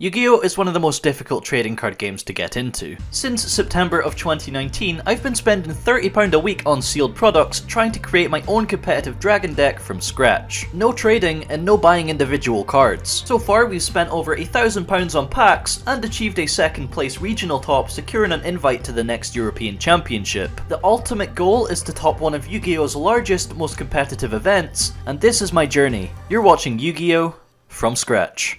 Yu-Gi-Oh! Is one of the most difficult trading card games to get into. Since September of 2019, I've been spending £30 a week on sealed products trying to create my own competitive dragon deck from scratch. No trading and no buying individual cards. So far we've spent over £1,000 on packs and achieved a second place regional top, securing an invite to the next European Championship. The ultimate goal is to top one of Yu-Gi-Oh's largest, most competitive events, and this is my journey. You're watching Yu-Gi-Oh! From scratch.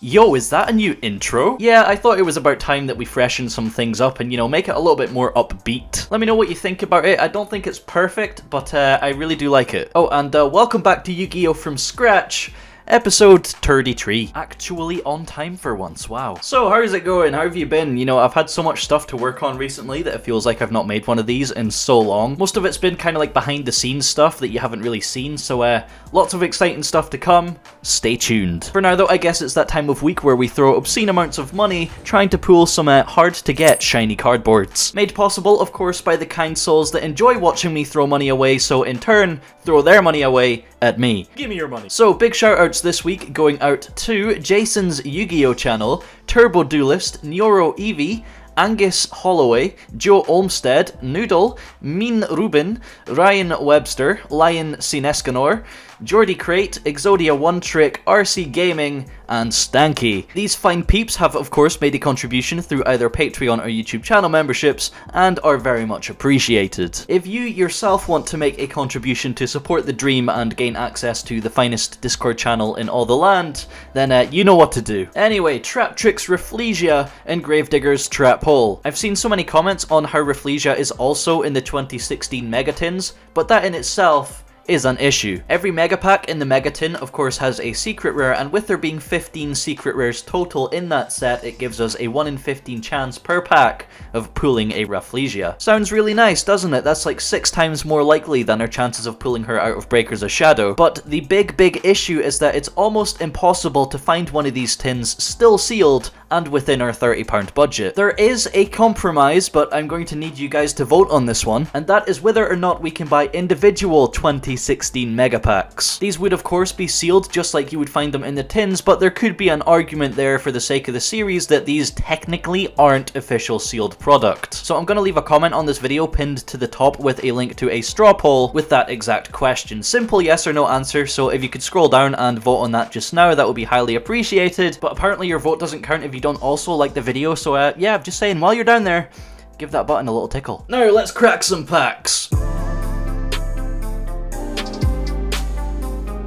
Yo, is that a new intro? Yeah, I thought it was about time that we freshen some things up and, make it a little bit more upbeat. Let me know what you think about it. I don't think it's perfect, but I really do like it. Oh, and welcome back to Yu-Gi-Oh! From Scratch. Episode 33. Actually on time for once, wow. So, how's it going? How have you been? I've had so much stuff to work on recently that it feels like I've not made one of these in so long. Most of it's been kind of like behind the scenes stuff that you haven't really seen, so lots of exciting stuff to come. Stay tuned. For now though, I guess it's that time of week where we throw obscene amounts of money trying to pull some hard to get shiny cardboards. Made possible, of course, by the kind souls that enjoy watching me throw money away, so in turn, throw their money away at me. Give me your money. So, big shout outs this week going out to Jason's Yu-Gi-Oh! Channel, Turbo Duelist, Neuro Eevee, Angus Holloway, Joe Olmsted, Noodle, Mean Rubin, Ryan Webster, Lion Sinescanor, Jordy Crate, Exodia One Trick, RC Gaming, and Stanky. These fine peeps have of course made a contribution through either Patreon or YouTube channel memberships and are very much appreciated. If you yourself want to make a contribution to support the dream and gain access to the finest Discord channel in all the land, then you know what to do. Anyway, Traptrix Reclusia and Gravediggers Trap Hole. I've seen so many comments on how Reclusia is also in the 2016 Megatins, but that in itself is an issue. Every mega pack in the Megatin of course has a secret rare, and with there being 15 secret rares total in that set, it gives us a 1 in 15 chance per pack of pulling a Reclusia. Sounds really nice, doesn't it? That's like 6 times more likely than our chances of pulling her out of Breakers of Shadow. But the big issue is that it's almost impossible to find one of these tins still sealed and within our £30 budget. There is a compromise, but I'm going to need you guys to vote on this one, and that is whether or not we can buy individual 2016 mega packs. These would of course be sealed just like you would find them in the tins, but there could be an argument there for the sake of the series that these technically aren't official sealed product. So I'm going to leave a comment on this video pinned to the top with a link to a straw poll with that exact question. Simple yes or no answer, so if you could scroll down and vote on that just now, that would be highly appreciated. But apparently your vote doesn't count if you don't also like the video, so yeah, I'm just saying, while you're down there, give that button a little tickle. Now let's crack some packs.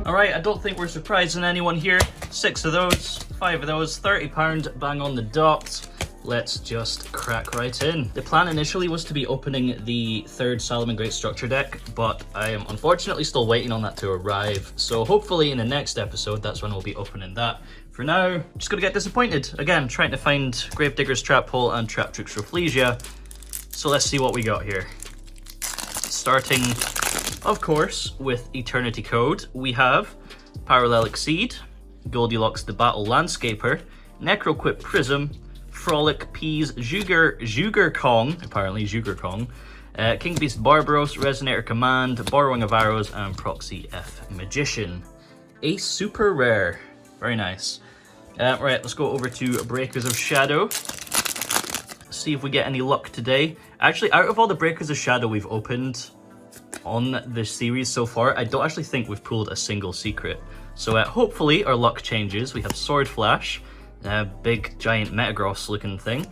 Alright, I don't think we're surprising anyone here. 6 of those, 5 of those, £30, bang on the dot. Let's just crack right in. The plan initially was to be opening the 3rd Salomon Great Structure deck, but I am unfortunately still waiting on that to arrive. So hopefully in the next episode, that's when we'll be opening that. For now, just gonna get disappointed. Again, trying to find Gravedigger's Trap Hole and Traptrix Reclusia. So let's see what we got here. Starting, of course, with Eternity Code, we have Parallel Exceed, Goldilocks the Battle Landscaper, Necroquip Prism, Frolic Peas Zhuger Kong, apparently Zhuger Kong, King Beast Barbaros, Resonator Command, Borrowing of Arrows, and Proxy F Magician. A super rare. Very nice. Right, let's go over to Breakers of Shadow. See if we get any luck today. Actually, out of all the Breakers of Shadow we've opened on this series so far, I don't actually think we've pulled a single secret. So hopefully our luck changes. We have Sword Flash, big giant Metagross looking thing.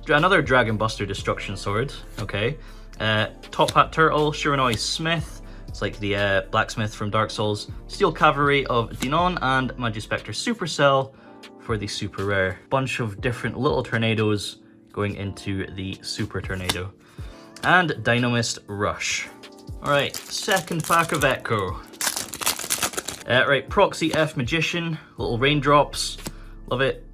Another Dragon Buster Destruction Sword, okay. Top Hat Turtle, Shiranui Smith. It's like the blacksmith from Dark Souls. Steel Cavalry of Dinon and Magispectre Supercell for the super rare. Bunch of different little tornadoes going into the super tornado. And Dynamist Rush. Alright, second pack of Echo. Right, Proxy F Magician, little raindrops, love it.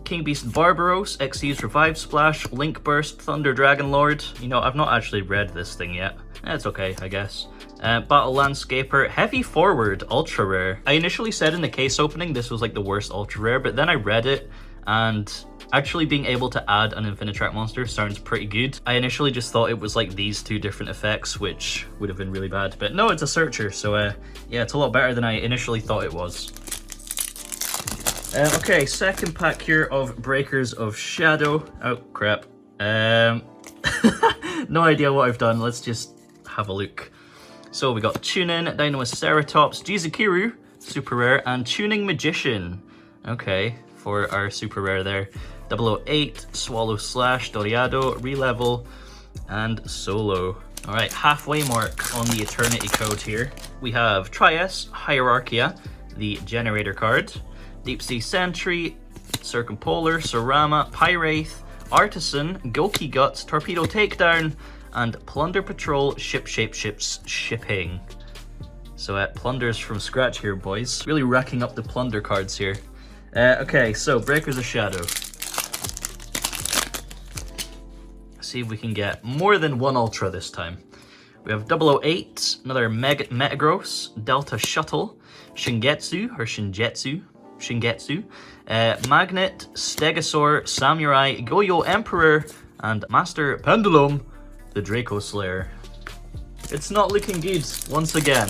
King Beast Barbaros, Xyz Revive Splash, Link Burst, Thunder Dragon Lord. I've not actually read this thing yet. It's okay, I guess. Battle Landscaper, Heavy Forward, Ultra Rare. I initially said in the case opening this was like the worst Ultra Rare, but then I read it and Actually being able to add an Infinitrack monster sounds pretty good. I initially just thought it was like these two different effects, which would have been really bad. But no, it's a searcher, so yeah, it's a lot better than I initially thought it was. Okay, second pack here of Breakers of Shadow. Oh, crap. No idea what I've done. Let's just have a look. So we got Tunin, Dynamaceratops, Jizukiru, super rare, and Tuning Magician. Okay, for our super rare there. 008, Swallow Slash, Doriado, Relevel, and Solo. Alright, halfway mark on the Eternity code here. We have Trias, Hierarchia, the Generator card, Deep Sea Sentry, Circumpolar, Sorama, Pyraith, Artisan, Goki Guts, Torpedo Takedown, and Plunder Patrol, Ships Shipping. So plunders from scratch here, boys. Really racking up the plunder cards here. Okay, so Breakers of Shadow. See if we can get more than one Ultra this time. We have 008, another Metagross, Delta Shuttle, Shingetsu, Magnet, Stegosaur, Samurai, Goyo Emperor, and Master Pendulum, the Draco Slayer. It's not looking good once again.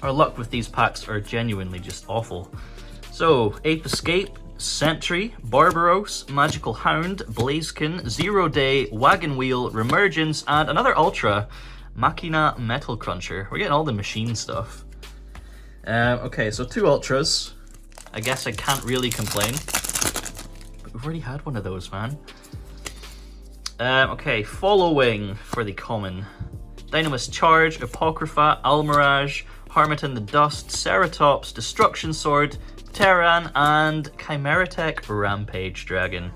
Our luck with these packs are genuinely just awful. So, Ape Escape, Sentry, Barbaros, Magical Hound, Blaziken, Zero Day, Wagon Wheel, Remergence, and another Ultra, Machina Metal Cruncher. We're getting all the machine stuff. Okay, so 2 Ultras. I guess I can't really complain. But we've already had one of those, man. Okay, Following for the common. Dynamis Charge, Apocrypha, Almirage, Harmattan the Dust, Ceratops, Destruction Sword, Terran, and Chimeratech Rampage Dragon.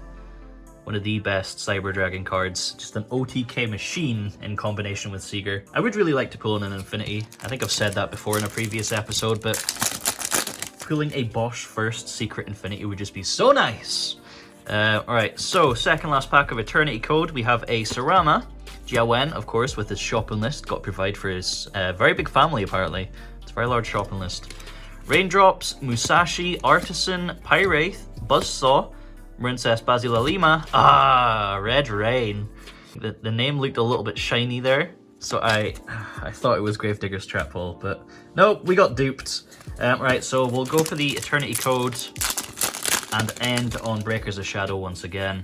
One of the best Cyber Dragon cards. Just an OTK machine in combination with Seeger. I would really like to pull in an Infinity. I think I've said that before in a previous episode, but pulling a Bosch first Secret Infinity would just be so nice. Alright, so second last pack of Eternity Code. We have a Sarama, Jiawen, of course, with his shopping list. Got to provide for his very big family, apparently. It's a very large shopping list. Raindrops, Musashi, Artisan, Pyraith, Buzzsaw, Princess Basilalima. Red Rain. The name looked a little bit shiny there, so I thought it was Gravedigger's Trap Hole, but nope, we got duped. Right, so we'll go for the Eternity Code and end on Breakers of Shadow once again.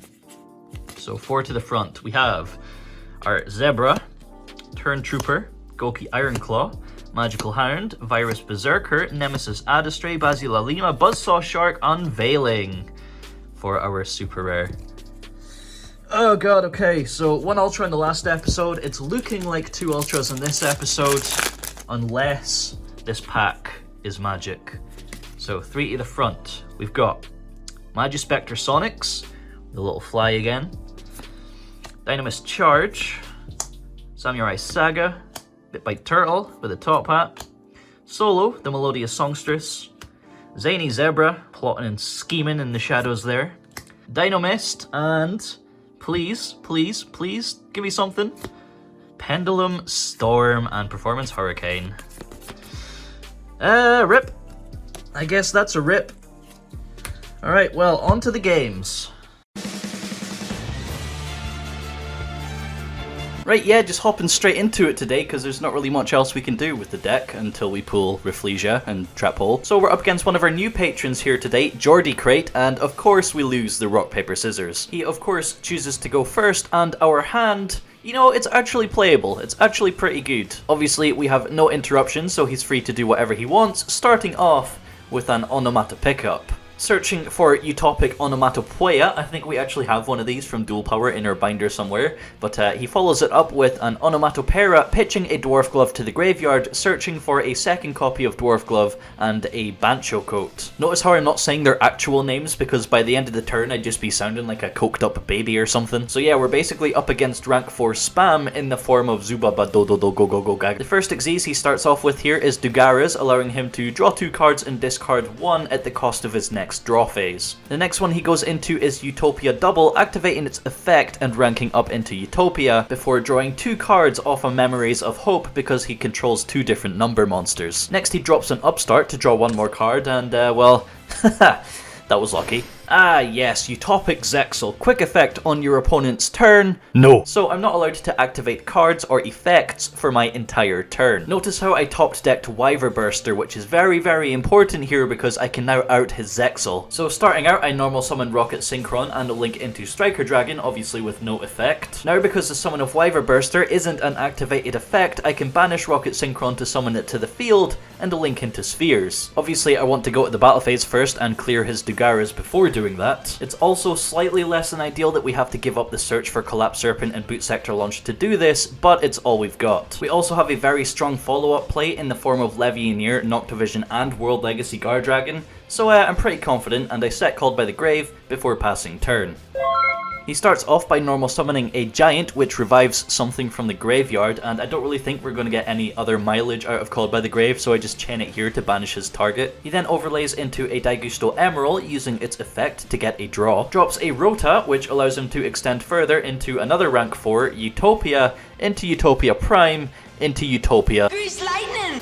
So 4 to the front. We have our Zebra, Turn Trooper, Goki Ironclaw, Magical Hound, Virus Berserker, Nemesis Adastray, Basilalima, Buzzsaw Shark, Unveiling for our super rare. Oh god, okay, so 1 Ultra in the last episode. It's looking like 2 Ultras in this episode, unless this pack is magic. So 3 to the front. We've got Magispectre Sonics, the little fly again, Dynamis Charge, Samurai Saga, Bitbite Turtle with a top hat, Solo, the Melodious Songstress, Zany Zebra, plotting and scheming in the shadows there, Dynamist, and please, give me something. Pendulum, Storm, and Performance Hurricane. Rip. I guess that's a rip. Alright, well, on to the games. Right, yeah, just hopping straight into it today, because there's not really much else we can do with the deck until we pull Reflesia and Trap Hole. So we're up against one of our new patrons here today, Jordy Crate, and of course we lose the rock, paper, scissors. He, of course, chooses to go first, and our hand, you know, it's actually playable. It's actually pretty good. Obviously, we have no interruptions, so he's free to do whatever he wants, starting off with an Onomata pickup. Searching for Utopic Onomatopoeia. I think we actually have one of these from Dual Power in our binder somewhere, but he follows it up with an Onomatopoeia, pitching a Dwarf Glove to the graveyard, searching for a second copy of Dwarf Glove and a Bancho Coat. Notice how I'm not saying their actual names, because by the end of the turn I'd just be sounding like a coked up baby or something. So yeah, we're basically up against rank 4 spam in the form of Zubabadododogogogoga. The first Xyz he starts off with here is Dugaras, allowing him to draw 2 cards and discard 1 at the cost of his next draw phase. The next one he goes into is Utopia Double, activating its effect and ranking up into Utopia before drawing 2 cards off of Memories of Hope because he controls 2 different number monsters. Next he drops an Upstart to draw 1 more card and well, that was lucky. Ah yes, Utopic Zexal. Quick effect on your opponent's turn. No. So I'm not allowed to activate cards or effects for my entire turn. Notice how I top decked Wyverburster, which is very, very important here because I can now out his Zexal. So starting out, I normal summon Rokket Synchron and a link into Striker Dragon, obviously with no effect. Now because the summon of Wyverburster isn't an activated effect, I can banish Rokket Synchron to summon it to the field and a link into Spheres. Obviously I want to go to the battle phase first and clear his Dugaras before doing that. It's also slightly less than ideal that we have to give up the search for Collapserpent and Boot Sector Launch to do this, but it's all we've got. We also have a very strong follow-up play in the form of Levianeer, Noctovision and World Legacy Guard Dragon, so I'm pretty confident and I set Called by the Grave before passing turn. He starts off by normal summoning a giant, which revives something from the graveyard, and I don't really think we're going to get any other mileage out of Called by the Grave, so I just chain it here to banish his target. He then overlays into a Daigusto Emerald, using its effect to get a draw. Drops a Rota, which allows him to extend further into another rank 4, Utopia, into Utopia Prime, into Utopia. Grease lightning!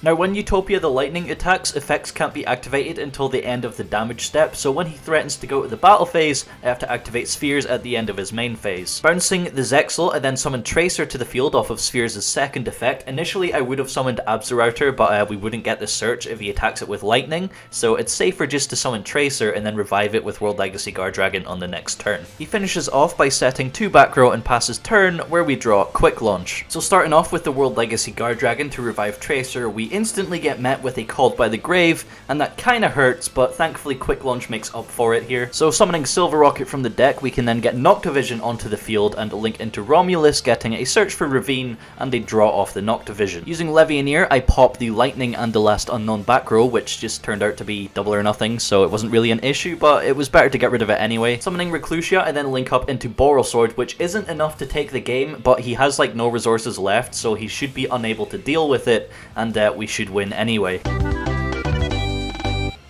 Now when Utopia the Lightning attacks, effects can't be activated until the end of the damage step, so when he threatens to go to the battle phase, I have to activate Spheres at the end of his main phase. Bouncing the Zexal, I then summon Tracer to the field off of Spheres' second effect. Initially I would have summoned Absorouter, but we wouldn't get the search if he attacks it with Lightning, so it's safer just to summon Tracer and then revive it with World Legacy Guard Dragon on the next turn. He finishes off by setting 2 back row and passes turn, where we draw Quick Launch. So starting off with the World Legacy Guard Dragon to revive Tracer, we instantly get met with a Called by the Grave, and that kinda hurts, but thankfully Quick Launch makes up for it here. So summoning Silverrokket from the deck, we can then get Noctovision onto the field and a link into Romulus, getting a search for Ravine and a draw off the Noctovision. Using Levianeer, I pop the Lightning and the Last Unknown back row, which just turned out to be double or nothing, so it wasn't really an issue, but it was better to get rid of it anyway. Summoning Reclusia, I then link up into Borrelsword, which isn't enough to take the game, but he has like no resources left, so he should be unable to deal with it, and we should win anyway.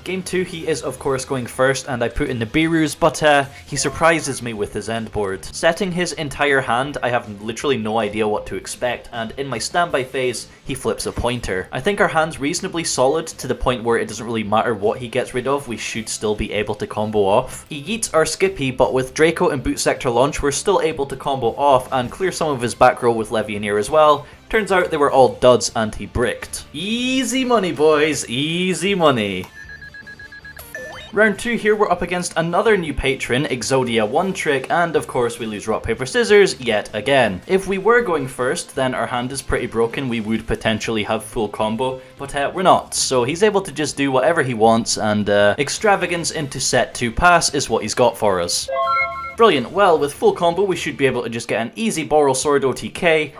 Game 2, he is of course going first, and I put in the Birus, but he surprises me with his end board. Setting his entire hand, I have literally no idea what to expect, and in my standby phase, he flips a pointer. I think our hand's reasonably solid to the point where it doesn't really matter what he gets rid of, we should still be able to combo off. He yeets our Skippy, but with Draco and Boot Sector Launch, we're still able to combo off and clear some of his back row with Levianeer as well. Turns out they were all duds and he bricked. Easy money, boys, easy money. Round 2 here, we're up against another new patron, Exodia One Trick, and of course we lose rock, paper, scissors yet again. If we were going first, then our hand is pretty broken, we would potentially have full combo, but we're not, so he's able to just do whatever he wants, and extravagance into set 2 pass is what he's got for us. Brilliant, well with full combo we should be able to just get an easy Borrelsword OTK.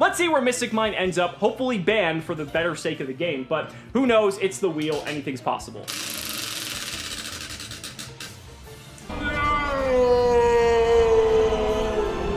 Let's see where Mystic Mine ends up, hopefully banned for the better sake of the game, but who knows, it's the wheel, anything's possible.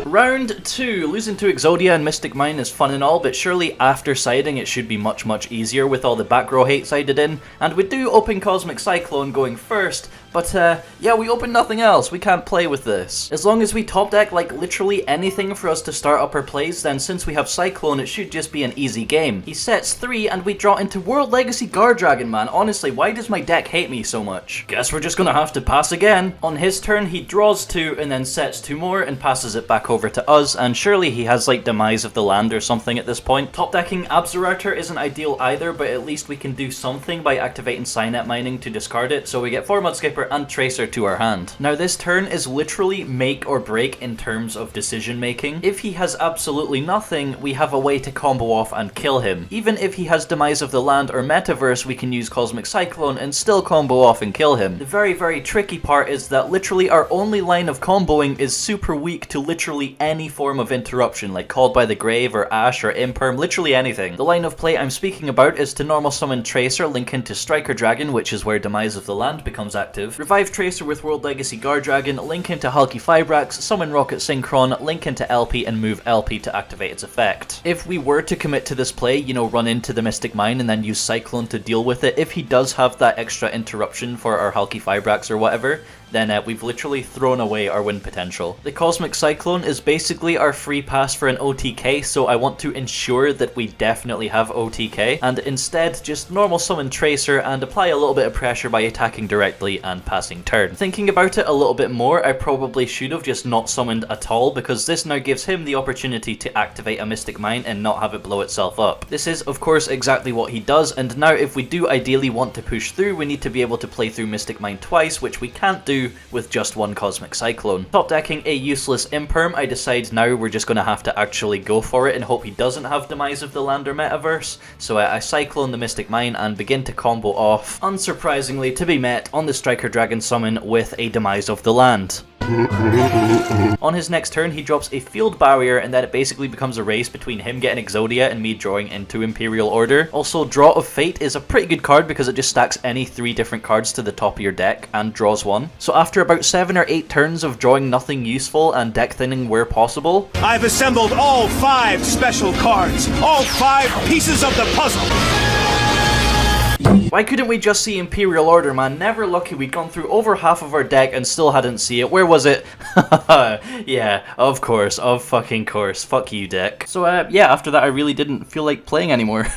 Round 2, losing to Exodia and Mystic Mine is fun and all, but surely after siding it should be much easier with all the back row hate sided in, and we do open Cosmic Cyclone going first, but yeah, we open nothing else, we can't play with this. As long as we top deck like literally anything for us to start up our plays, then since we have Cyclone it should just be an easy game. He sets 3 and we draw into World Legacy Guard Dragon, man. Honestly, why does my deck hate me so much? Guess we're just gonna have to pass again. On his turn he draws 2 and then sets 2 more and passes it back over to us, and surely he has like Demise of the Land or something at this point. Top decking Absorouter isn't ideal either, but at least we can do something by activating Signet Mining to discard it, so we get Formud Skipper and Tracer to our hand. Now this turn is literally make or break in terms of decision making. If he has absolutely nothing, we have a way to combo off and kill him. Even if he has Demise of the Land or Metaverse, we can use Cosmic Cyclone and still combo off and kill him. The very tricky part is that literally our only line of comboing is super weak to literally any form of interruption, like Called by the Grave or Ash or Imperm, literally anything. The line of play I'm speaking about is to normal summon Tracer, link into Striker Dragon, which is where Demise of the Land becomes active, revive Tracer with World Legacy Guard Dragon, link into Hulky Fibrax, summon Rokket Synchron, link into LP and move LP to activate its effect. If we were to commit to this play, you know, run into the Mystic Mine and then use Cyclone to deal with it, if he does have that extra interruption for our Hulky Fibrax or whatever, then we've literally thrown away our win potential. The Cosmic Cyclone is basically our free pass for an OTK, so I want to ensure that we definitely have OTK, and instead just normal summon Tracer and apply a little bit of pressure by attacking directly and passing turn. Thinking about it a little bit more, I probably should have just not summoned at all, because this now gives him the opportunity to activate a Mystic Mine and not have it blow itself up. This is of course exactly what he does, and now if we do ideally want to push through, we need to be able to play through Mystic Mine twice, which we can't do with just one Cosmic Cyclone. Top decking a useless Imperm, I decide now we're just going to have to actually go for it and hope he doesn't have Demise of the Land or Metaverse, so I Cyclone the Mystic Mine and begin to combo off, unsurprisingly to be met on the Striker Dragon summon with a Demise of the Land. On his next turn, he drops a Field Barrier, and then it basically becomes a race between him getting Exodia and me drawing into Imperial Order. Also, Draw of Fate is a pretty good card because it just stacks any 3 different cards to the top of your deck and draws 1. So after about 7 or 8 turns of drawing nothing useful and deck thinning where possible, I've assembled all 5 special cards, all 5 pieces of the puzzle. why couldn't we just see Imperial Order, man? Never lucky, we'd gone through over half of our deck and still hadn't see it. Where was it? Yeah, of course, of fucking course. Fuck you, deck. So yeah, after that I really didn't feel like playing anymore.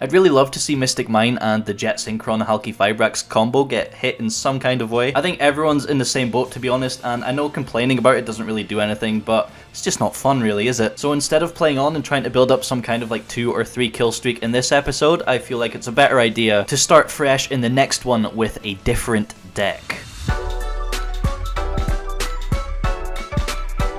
I'd really love to see Mystic Mine and the Jet Synchron Halki Fibrax combo get hit in some kind of way. I think everyone's in the same boat, to be honest, and I know complaining about it doesn't really do anything, but it's just not fun really, is it? So instead of playing on and trying to build up some kind of like 2 or 3 kill streak in this episode, I feel like it's a better idea to start fresh in the next one with a different deck.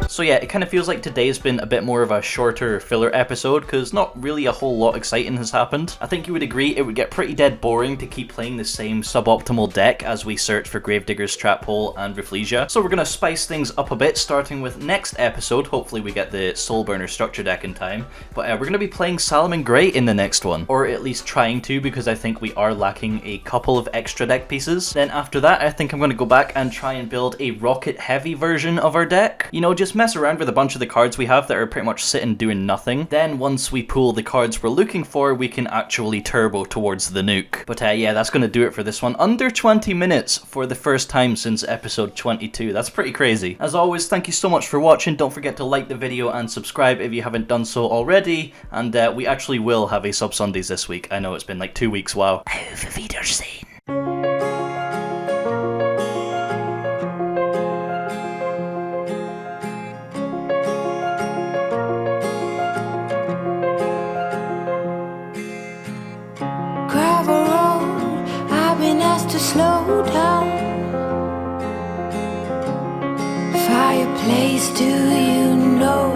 So yeah, it kind of feels like today's been a bit more of a shorter filler episode, because not really a whole lot exciting has happened. I think you would agree it would get pretty dead boring to keep playing the same suboptimal deck as we search for Gravedigger's Trap Hole and Reclusia. So we're going to spice things up a bit, starting with next episode. Hopefully we get the Soulburner structure deck in time. But we're going to be playing Salaman Grey in the next one, or at least trying to, because I think we are lacking a couple of extra deck pieces. Then after that, I think I'm going to go back and try and build a Rokket heavy version of our deck. You know, just mess around with a bunch of the cards we have that are pretty much sitting doing nothing. Then once we pull the cards we're looking for, we can actually turbo towards the nuke. But yeah, that's going to do it for this one. Under 20 minutes for the first time since episode 22. That's pretty crazy. As always, thank you so much for watching. Don't forget to like the video and subscribe if you haven't done so already. And we actually will have a Sub Sundays this week. I know it's been like 2 weeks, wow. Auf Wiedersehen. To slow down. Fireplace, do you know